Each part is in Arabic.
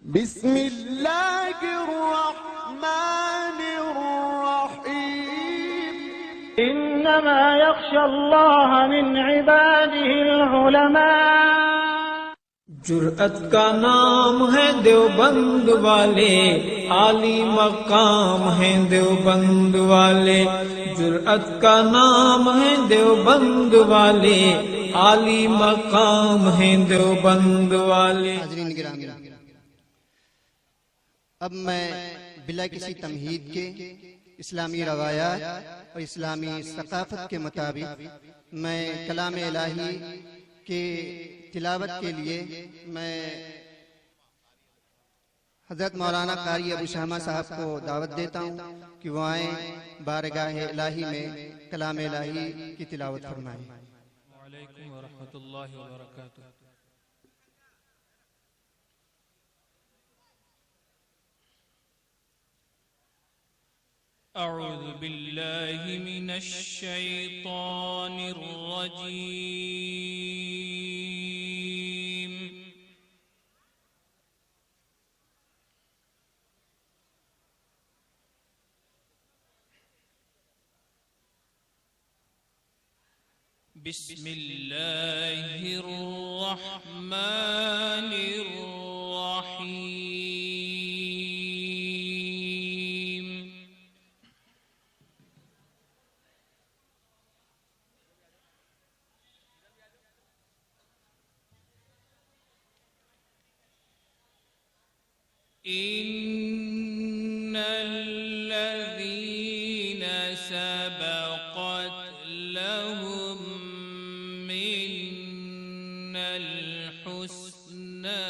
بسم الله الرحمن الرحيم. إنما يخشى الله من عباده العلماء। जुर्अत का नाम है देवबंद वाले, आली मकाम है देवबंद वाले। जुर्अत का नाम है देवबंद वाले, आली मकाम है देवबंद वाले। हाज़रीन गिरामी, अब मैं बिला किसी तमहीद के इस्लामी रवायात और इस्लामी सकाफत के मुताबिक मैं कलाम इलाही के तिलावत के लिए मैं हज़रत मौलाना कारी अबू शामा साहब को दावत देता हूँ कि वो आए बारगाह इलाही में कलाम इलाही की तिलावत फरमाएं। वालेकुम व रहमतुल्लाहि व बरकातुहू। أعوذ بالله من الشيطان الرجيم. بسم الله الرحمن الرحيم. إن الذين سبقت لهم منا الحسنى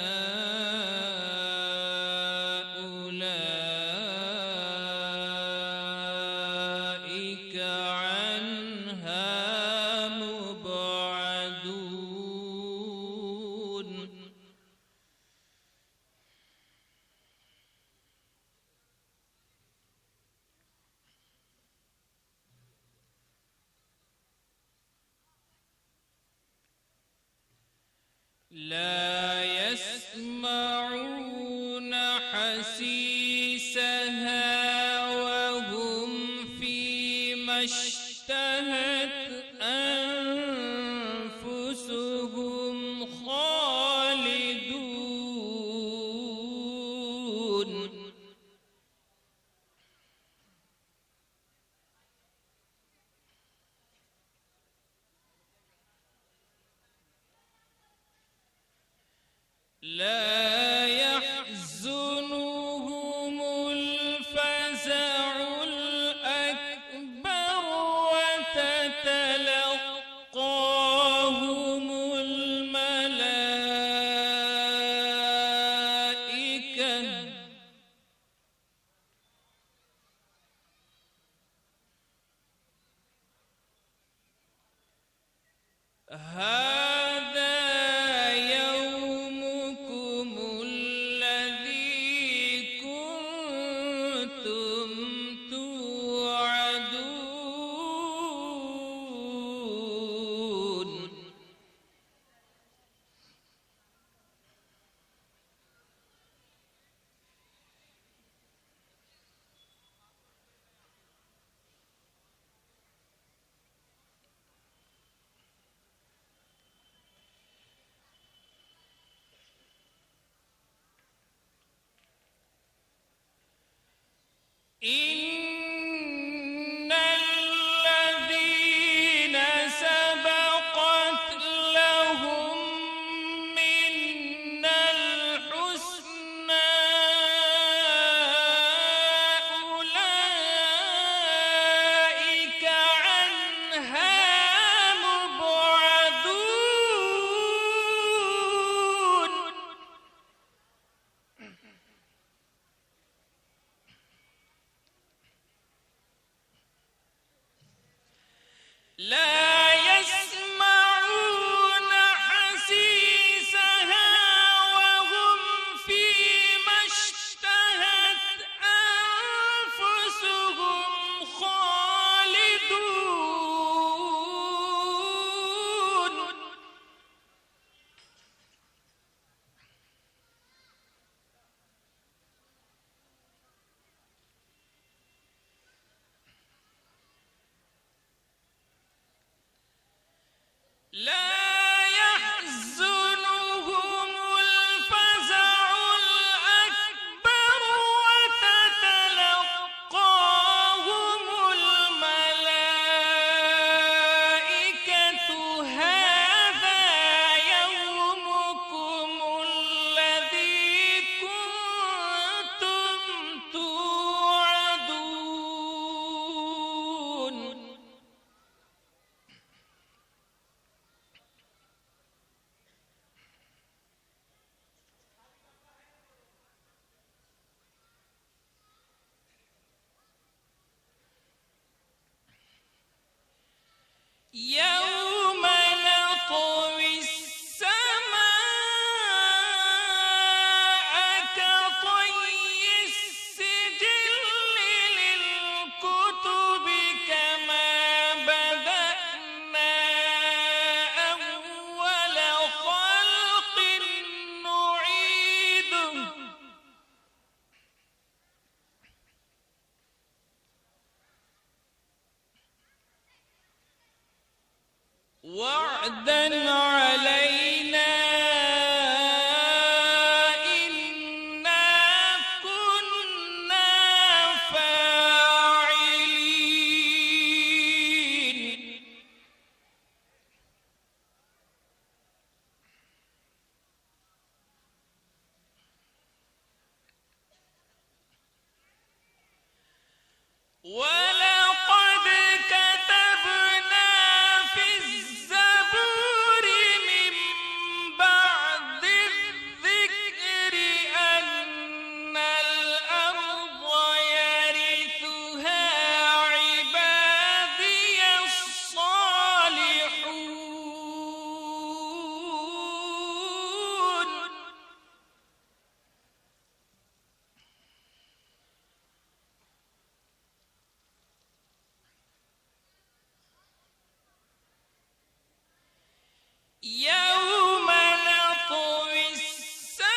أولئك عنها مبعدون. لا يسمعون حسيسها وهم فيما اشتهت أنفسهم خالدون. لا يحزنهم الفزع الأكبر وتتلقاهم الملائكة هذا يومكم الذي كنتم توعدون. إن الذين سبقت لهم منا الحسنى أولئك عنها مبعدون. لا يسمعون حسيسها وهم فيما اشتهت أنفسهم خالدون. لا يحزنهم الفزع الأكبر وتتلقاهم الملائكة هذا يومكم الذي كنتم توعدون. يوم نطوي السماء كطي السجل للكتب كما بدأنا أول خلق نعيده وعدا علينا إنا كنا فاعلين. ولقد كتبنا في الزبور من بعد الذكر أن الأرض يرثها عبادي الصالحون. يوم نطوي السماء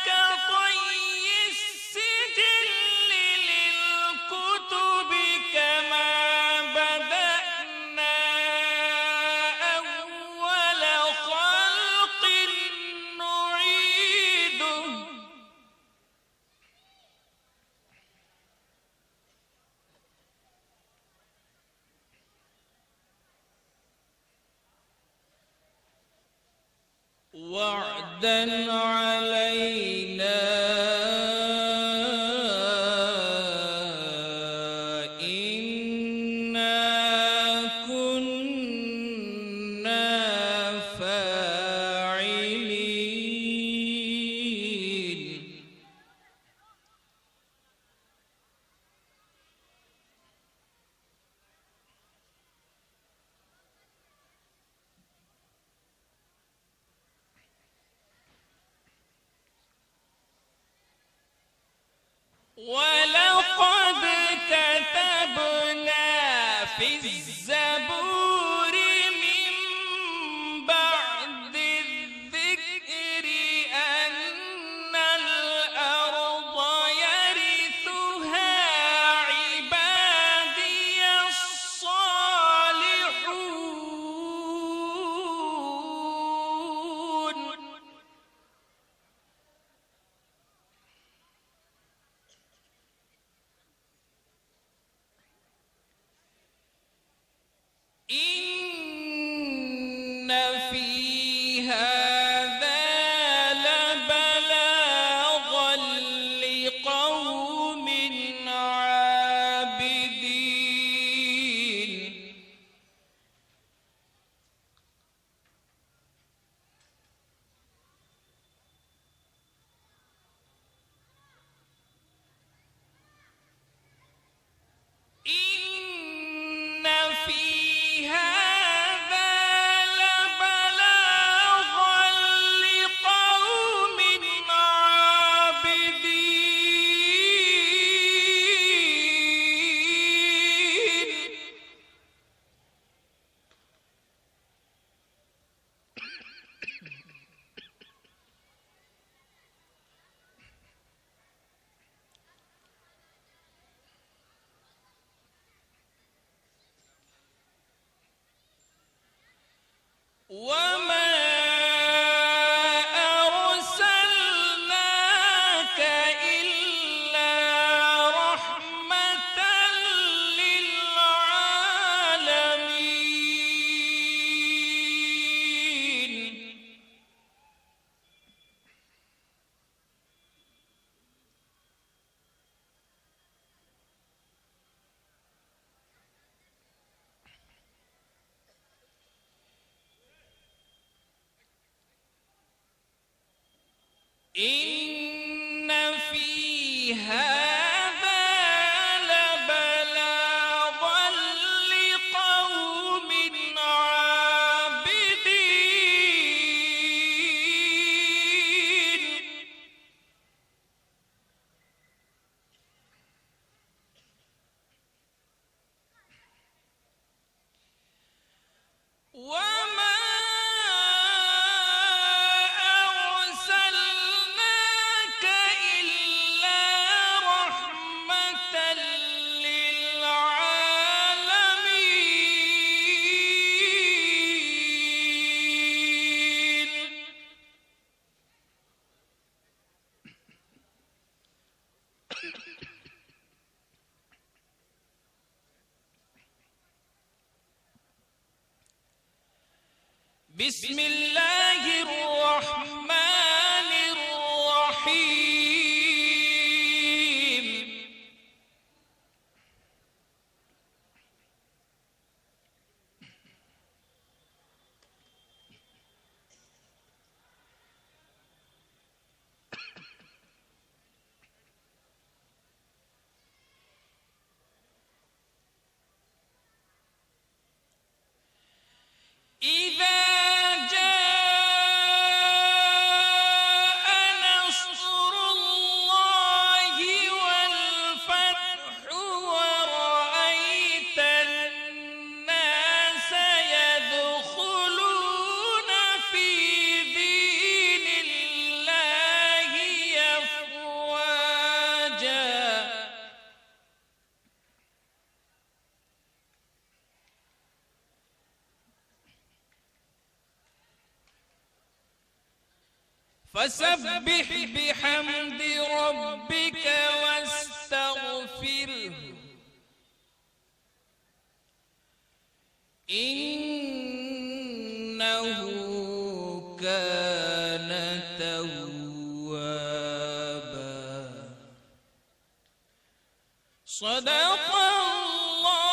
كطي السجل للكتب كما بدأنا أول خلق نعيده وعدا علينا إنا كنا فاعلين. ولقد كتبنا في الزبور من بعد الذكر أن الأرض يرثها عبادي الصالحون. إن في هذا لبلاغا لقوم عابدين وما أرسلناك إلا رحمة للعالمين بسم الله الرحمن الرحيم إذا جاء نصر الله والفتح ورأيت الناس يدخلون في دين الله أفواجا فسبح بحمد ربك واستغفره إنه كان توابا صدق الله